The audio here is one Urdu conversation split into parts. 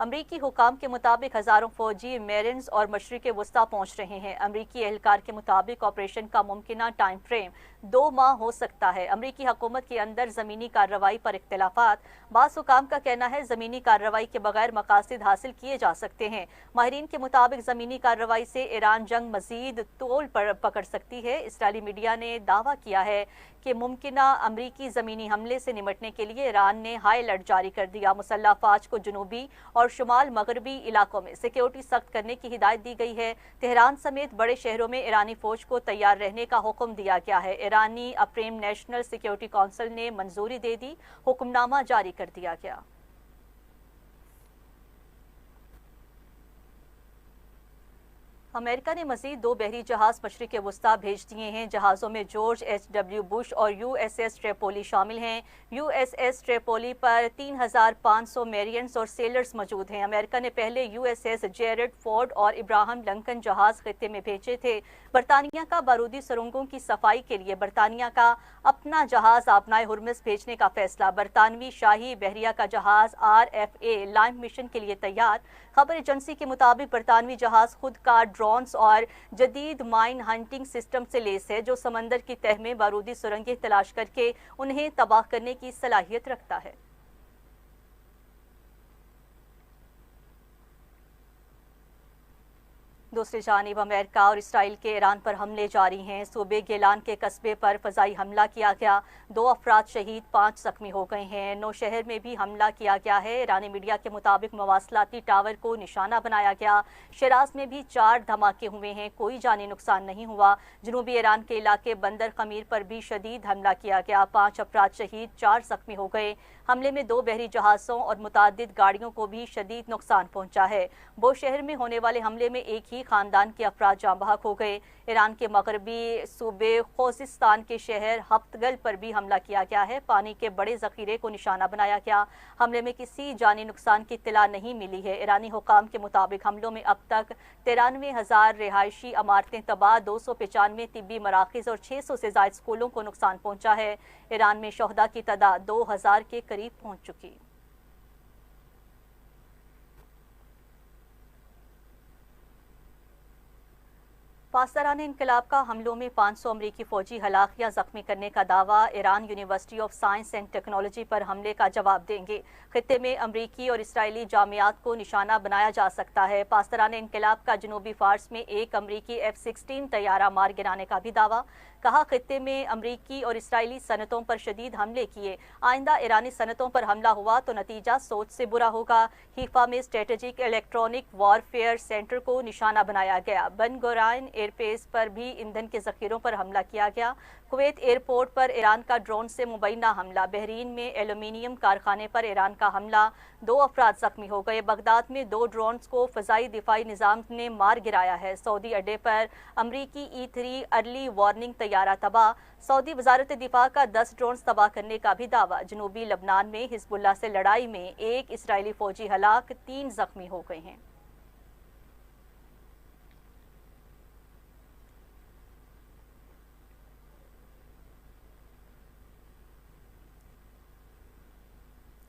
امریکی حکام کے مطابق ہزاروں فوجی میرینز اور مشرق وسطی پہنچ رہے ہیں۔ امریکی اہلکار کے مطابق آپریشن کا ممکنہ ٹائم فریم 2 ماہ ہو سکتا ہے۔ امریکی حکومت کے اندر زمینی کارروائی پر اختلافات۔ بعض حکام کا کہنا ہے زمینی کارروائی کے بغیر مقاصد حاصل کیے جا سکتے ہیں۔ ماہرین کے مطابق زمینی کارروائی سے ایران جنگ مزید طول پکڑ سکتی ہے۔ اسرائیلی میڈیا نے دعویٰ کیا ہے کہ ممکنہ امریکی زمینی حملے سے نمٹنے کے لیے ایران نے ہائی الرٹ جاری کر دیا۔ مسلح افواج کو جنوبی اور شمال مغربی علاقوں میں سیکیورٹی سخت کرنے کی ہدایت دی گئی ہے۔ تہران سمیت بڑے شہروں میں ایرانی فوج کو تیار رہنے کا حکم دیا گیا ہے۔ ایرانی اپریم نیشنل سیکیورٹی کونسل نے منظوری دے دی، حکم نامہ جاری کر دیا گیا۔ امریکہ نے مزید 2 بحری جہاز مشرق وسطی بھیج دیے ہیں۔ جہازوں میں جارج ایچ.ڈبلیو. بش اور USS ٹریپولی شامل ہیں۔ USS ٹریپولی پر 3,500 میرینز اور سیلرز موجود ہیں۔ امریکہ نے پہلے USS جیرڈ فورڈ اور ابراہم لنکن جہاز خطے میں بھیجے تھے۔ برطانیہ کا بارودی سرنگوں کی صفائی کے لیے برطانیہ کا اپنا جہاز آبنائے ہرمز بھیجنے کا فیصلہ۔ برطانوی شاہی بحریہ کا جہاز RFA لائم مشن کے لیے تیار۔ خبر ایجنسی کے مطابق برطانوی جہاز خود کار ڈرونز اور جدید مائن ہنٹنگ سسٹم سے لیس ہے جو سمندر کی تہہ میں بارودی سرنگیں تلاش کر کے انہیں تباہ کرنے کی صلاحیت رکھتا ہے۔ دوسری جانب امریکہ اور اسرائیل کے ایران پر حملے جاری ہیں۔ صوبے گیلان کے قصبے پر فضائی حملہ کیا گیا، 2 افراد شہید، 5 زخمی ہو گئے ہیں۔ نوشہر میں بھی حملہ کیا گیا ہے۔ ایرانی میڈیا کے مطابق مواصلاتی ٹاور کو نشانہ بنایا گیا۔ شیراز میں بھی 4 دھماکے ہوئے ہیں، کوئی جانی نقصان نہیں ہوا۔ جنوبی ایران کے علاقے بندر خمیر پر بھی شدید حملہ کیا گیا، 5 افراد شہید، 4 زخمی ہو گئے۔ حملے میں 2 بحری جہازوں اور متعدد گاڑیوں کو بھی شدید نقصان پہنچا ہے۔ بوشہر میں ہونے والے حملے میں ایک ہی خاندان کے افراد جاں بحق ہو گئے۔ ایران کے مغربی صوبے خوزستان کے شہر ہفتگل پر بھی حملہ کیا گیا ہے، پانی کے بڑے ذخیرے کو نشانہ بنایا گیا۔ حملے میں کسی جانی نقصان کی اطلاع نہیں ملی ہے۔ ایرانی حکام کے مطابق حملوں میں اب تک 93,000 رہائشی عمارتیں تباہ، 295 طبی مراکز اور 600 سے زائد اسکولوں کو نقصان پہنچا ہے۔ ایران میں شہداء کی تعداد 2,000 کے قریب پہنچ چکی۔ پاسداران انقلاب کا حملوں میں 500 امریکی فوجی ہلاک یا زخمی کرنے کا دعویٰ۔ Iran university of science and technology پر حملے کا جواب دیں گے۔ خطے میں امریکی اور اسرائیلی جامعات کو نشانہ بنایا جا سکتا ہے۔ پاسداران انقلاب کا جنوبی فارس میں ایک امریکی F-16 طیارہ مار گرانے کا بھی دعویٰ۔ کہا خطے میں امریکی اور اسرائیلی صنعتوں پر شدید حملے کیے، آئندہ ایرانی صنعتوں پر حملہ ہوا تو نتیجہ سوچ سے برا ہوگا۔ حیفا میں اسٹریٹجک الیکٹرانک وارفیئر سینٹر کو نشانہ بنایا گیا۔ بن گورین ایئربیس پر بھی ایندھن کے ذخیروں پر حملہ کیا گیا۔ کویت ایئرپورٹ پر ایران کا ڈرون سے مبینہ حملہ۔ بحرین میں ایلومینیم کارخانے پر ایران کا حملہ، 2 افراد زخمی ہو گئے۔ بغداد میں 2 ڈرونز کو فضائی دفاعی نظام نے مار گرایا ہے۔ سعودی اڈے پر امریکی E-3 ارلی وارننگ طیارہ تباہ۔ سعودی وزارت دفاع کا 10 ڈرونز تباہ کرنے کا بھی دعویٰ۔ جنوبی لبنان میں حزب اللہ سے لڑائی میں 1 اسرائیلی فوجی ہلاک، 3 زخمی ہو گئے ہیں۔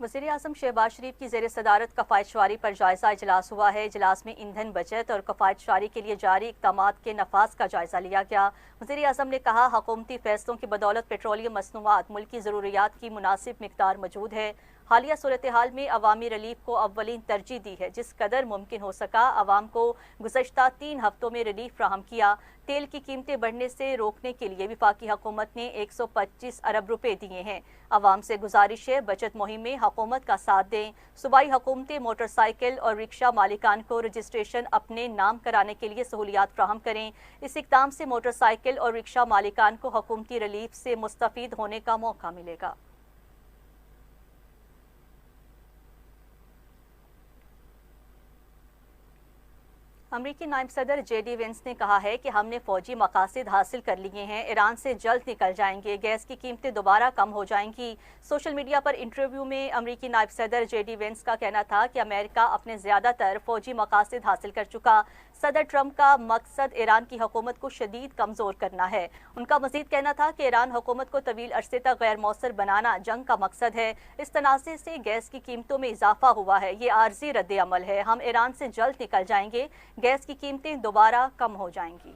وزیراعظم شہباز شریف کی زیر صدارت کفایت شعاری پر جائزہ اجلاس ہوا ہے۔ اجلاس میں ایندھن بچت اور کفایت شعاری کے لیے جاری اقدامات کے نفاذ کا جائزہ لیا گیا۔ وزیراعظم نے کہا حکومتی فیصلوں کی بدولت پیٹرولیم مصنوعات ملکی ضروریات کی مناسب مقدار موجود ہے۔ حالیہ صورتحال میں عوامی ریلیف کو اولین ترجیح دی ہے، جس قدر ممکن ہو سکا عوام کو گزشتہ 3 ہفتوں میں ریلیف فراہم کیا۔ تیل کی قیمتیں بڑھنے سے روکنے کے لیے وفاقی حکومت نے 125 ارب روپے دیے ہیں۔ عوام سے گزارش ہے بچت مہم میں حکومت کا ساتھ دیں۔ صوبائی حکومتیں موٹر سائیکل اور رکشہ مالکان کو رجسٹریشن اپنے نام کرانے کے لیے سہولیات فراہم کریں۔ اس اقدام سے موٹر سائیکل اور رکشہ مالکان کو حکومتی ریلیف سے مستفید ہونے کا موقع ملے گا۔ امریکی نائب صدر JD وینس نے کہا ہے کہ ہم نے فوجی مقاصد حاصل کر لیے ہیں، ایران سے جلد نکل جائیں گے، گیس کی قیمتیں دوبارہ کم ہو جائیں گی۔ سوشل میڈیا پر انٹرویو میں امریکی نائب صدر JD وینس کا کہنا تھا کہ امریکہ اپنے زیادہ تر فوجی مقاصد حاصل کر چکا، صدر ٹرمپ کا مقصد ایران کی حکومت کو شدید کمزور کرنا ہے۔ ان کا مزید کہنا تھا کہ ایران حکومت کو طویل عرصے تک غیر مؤثر بنانا جنگ کا مقصد ہے۔ اس تنازع سے گیس کی قیمتوں میں اضافہ ہوا ہے، یہ عارضی رد عمل ہے، ہم ایران سے جلد نکل جائیں گے، گیس کی قیمتیں دوبارہ کم ہو جائیں گی۔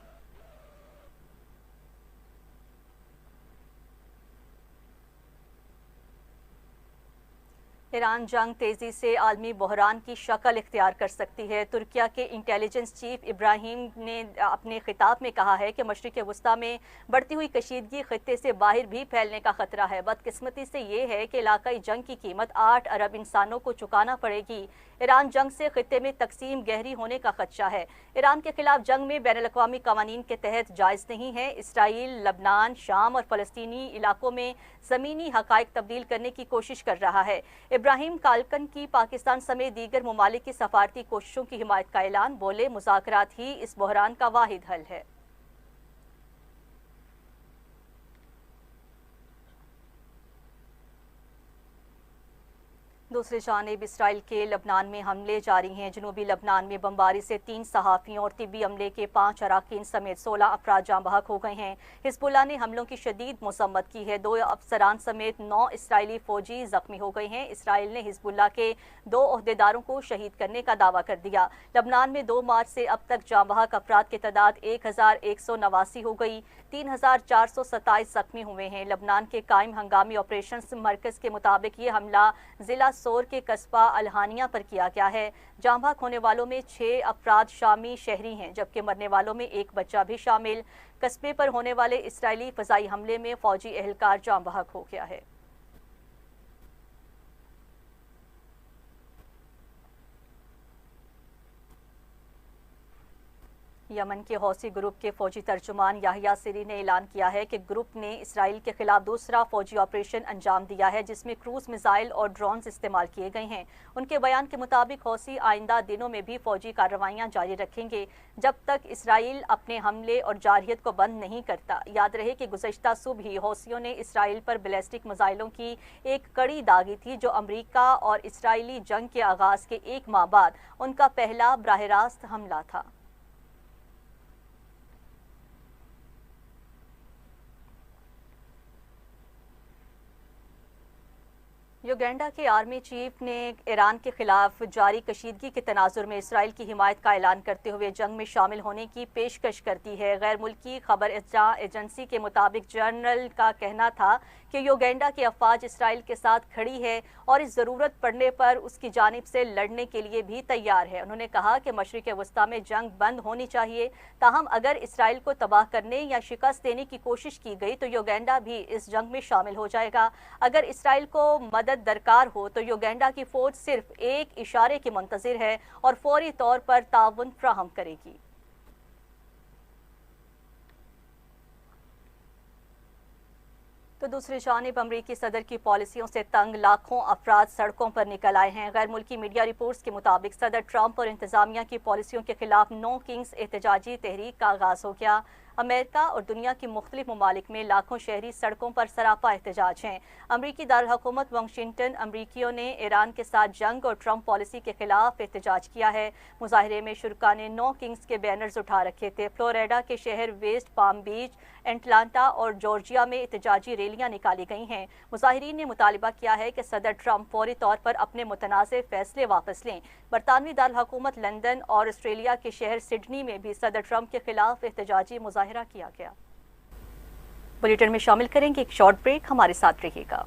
ایران جنگ تیزی سے عالمی بحران کی شکل اختیار کر سکتی ہے۔ ترکیہ کے انٹیلیجنس چیف ابراہیم نے اپنے خطاب میں کہا ہے کہ مشرق وسطیٰ میں بڑھتی ہوئی کشیدگی خطے سے باہر بھی پھیلنے کا خطرہ ہے۔ بدقسمتی سے یہ ہے کہ علاقائی جنگ کی قیمت 8 ارب انسانوں کو چکانا پڑے گی۔ ایران جنگ سے خطے میں تقسیم گہری ہونے کا خدشہ ہے۔ ایران کے خلاف جنگ میں بین الاقوامی قوانین کے تحت جائز نہیں ہے۔ اسرائیل لبنان، شام اور فلسطینی علاقوں میں زمینی حقائق تبدیل کرنے کی کوشش کر رہا ہے۔ ابراہیم کالکن کی پاکستان سمیت دیگر ممالک کی سفارتی کوششوں کی حمایت کا اعلان، بولے مذاکرات ہی اس بحران کا واحد حل ہے۔ دوسری جانب اسرائیل کے لبنان میں حملے جاری ہیں۔ جنوبی لبنان میں بمباری سے 3 صحافیوں اور طبی عملے کے 5 اراکین سمیت 16 افراد جاں بحق ہو گئے ہیں۔ حزب اللہ نے حملوں کی شدید مذمت کی ہے۔ 2 افسران سمیت 9 اسرائیلی فوجی زخمی ہو گئے ہیں۔ اسرائیل نے حزب اللہ کے 2 عہدیداروں کو شہید کرنے کا دعویٰ کر دیا۔ لبنان میں 2 مارچ سے اب تک جاں بحق افراد کی تعداد 1189 ہو گئی، 3427 زخمی ہوئے ہیں۔ لبنان کے قائم ہنگامی آپریشنز مرکز کے مطابق یہ حملہ ضلع سور کے قصبہ الہانیہ پر کیا گیا ہے۔ جاں بحق ہونے والوں میں 6 افراد شامی شہری ہیں، جبکہ مرنے والوں میں 1 بچہ بھی شامل۔ قصبے پر ہونے والے اسرائیلی فضائی حملے میں فوجی اہلکار جاں بحق ہو گیا ہے۔ یمن کے حوثی گروپ کے فوجی ترجمان یحییٰ سری نے اعلان کیا ہے کہ گروپ نے اسرائیل کے خلاف دوسرا فوجی آپریشن انجام دیا ہے، جس میں کروز میزائل اور ڈرونز استعمال کیے گئے ہیں۔ ان کے بیان کے مطابق حوثی آئندہ دنوں میں بھی فوجی کارروائیاں جاری رکھیں گے جب تک اسرائیل اپنے حملے اور جارحیت کو بند نہیں کرتا۔ یاد رہے کہ گزشتہ صبح ہی حوثیوں نے اسرائیل پر بیلسٹک میزائلوں کی ایک کڑی داغی تھی، جو امریکہ اور اسرائیلی جنگ کے آغاز کے 1 ماہ بعد ان کا پہلا براہ راست حملہ تھا۔ یوگینڈا کے آرمی چیف نے ایران کے خلاف جاری کشیدگی کے تناظر میں اسرائیل کی حمایت کا اعلان کرتے ہوئے جنگ میں شامل ہونے کی پیشکش کر دی ہے۔ غیر ملکی خبر اطلاع ایجنسی کے مطابق جنرل کا کہنا تھا کہ یوگینڈا کی افواج اسرائیل کے ساتھ کھڑی ہے اور اس ضرورت پڑنے پر اس کی جانب سے لڑنے کے لیے بھی تیار ہے۔ انہوں نے کہا کہ مشرق وسطیٰ میں جنگ بند ہونی چاہیے، تاہم اگر اسرائیل کو تباہ کرنے یا شکست دینے کی کوشش کی گئی تو یوگینڈا بھی اس جنگ میں شامل ہو جائے گا۔ اگر اسرائیل کو مدد درکار ہو تو یوگینڈا کی فوج صرف ایک اشارے کی منتظر ہے اور فوری طور پر تعاون فراہم کرے گی۔ تو دوسری جانب امریکی صدر کی پالیسیوں سے تنگ لاکھوں افراد سڑکوں پر نکل آئے ہیں۔ غیر ملکی میڈیا رپورٹس کے مطابق صدر ٹرمپ اور انتظامیہ کی پالیسیوں کے خلاف نو کنگز احتجاجی تحریک کا آغاز ہو گیا۔ امریکہ اور دنیا کی مختلف ممالک میں لاکھوں شہری سڑکوں پر سراپا احتجاج ہیں۔ امریکی دارالحکومت واشنگٹن امریکیوں نے ایران کے ساتھ جنگ اور ٹرمپ پالیسی کے خلاف احتجاج کیا ہے۔ مظاہرے میں شرکاء نے نو کنگز کے بینرز اٹھا رکھے تھے۔ فلوریڈا کے شہر ویسٹ پام بیچ، اٹلانٹا اور جارجیا میں احتجاجی ریلیاں نکالی گئی ہیں۔ مظاہرین نے مطالبہ کیا ہے کہ صدر ٹرمپ فوری طور پر اپنے متنازع فیصلے واپس لیں۔ برطانوی دارالحکومت لندن اور آسٹریلیا کے شہر سڈنی میں بھی صدر ٹرمپ کے خلاف احتجاجی مظاہرہ کیا گیا۔ بلیٹن میں شامل کریں گے ایک شارٹ بریک، ہمارے ساتھ رہیے گا۔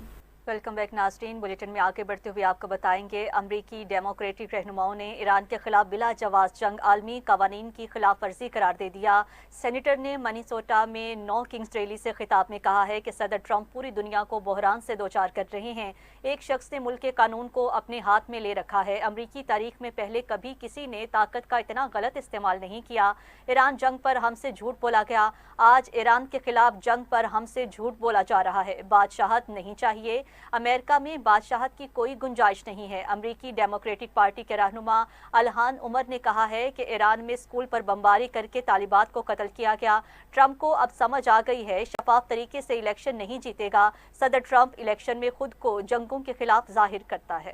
ویلکم بیک ناظرین، بلیٹن میں آگے بڑھتے ہوئے آپ کو بتائیں گے امریکی ڈیموکریٹک رہنماؤں نے ایران کے خلاف بلا جواز جنگ عالمی قوانین کی خلاف ورزی قرار دے دیا۔ سینیٹر نے منیسوٹا میں نو کنگز ریلی سے خطاب میں کہا ہے کہ صدر ٹرمپ پوری دنیا کو بحران سے دوچار کر رہے ہیں۔ ایک شخص نے ملک کے قانون کو اپنے ہاتھ میں لے رکھا ہے۔ امریکی تاریخ میں پہلے کبھی کسی نے طاقت کا اتنا غلط استعمال نہیں کیا۔ ایران جنگ پر ہم سے جھوٹ بولا گیا، آج ایران کے خلاف جنگ پر ہم سے جھوٹ بولا جا رہا ہے۔ بادشاہت نہیں چاہیے، امریکہ میں بادشاہت کی کوئی گنجائش نہیں ہے۔ امریکی ڈیموکریٹک پارٹی کے رہنما الہان عمر نے کہا ہے کہ ایران میں اسکول پر بمباری کر کے طالبات کو قتل کیا گیا۔ ٹرمپ کو اب سمجھ آ گئی ہے شفاف طریقے سے الیکشن نہیں جیتے گا۔ صدر ٹرمپ الیکشن میں خود کو جنگوں کے خلاف ظاہر کرتا ہے۔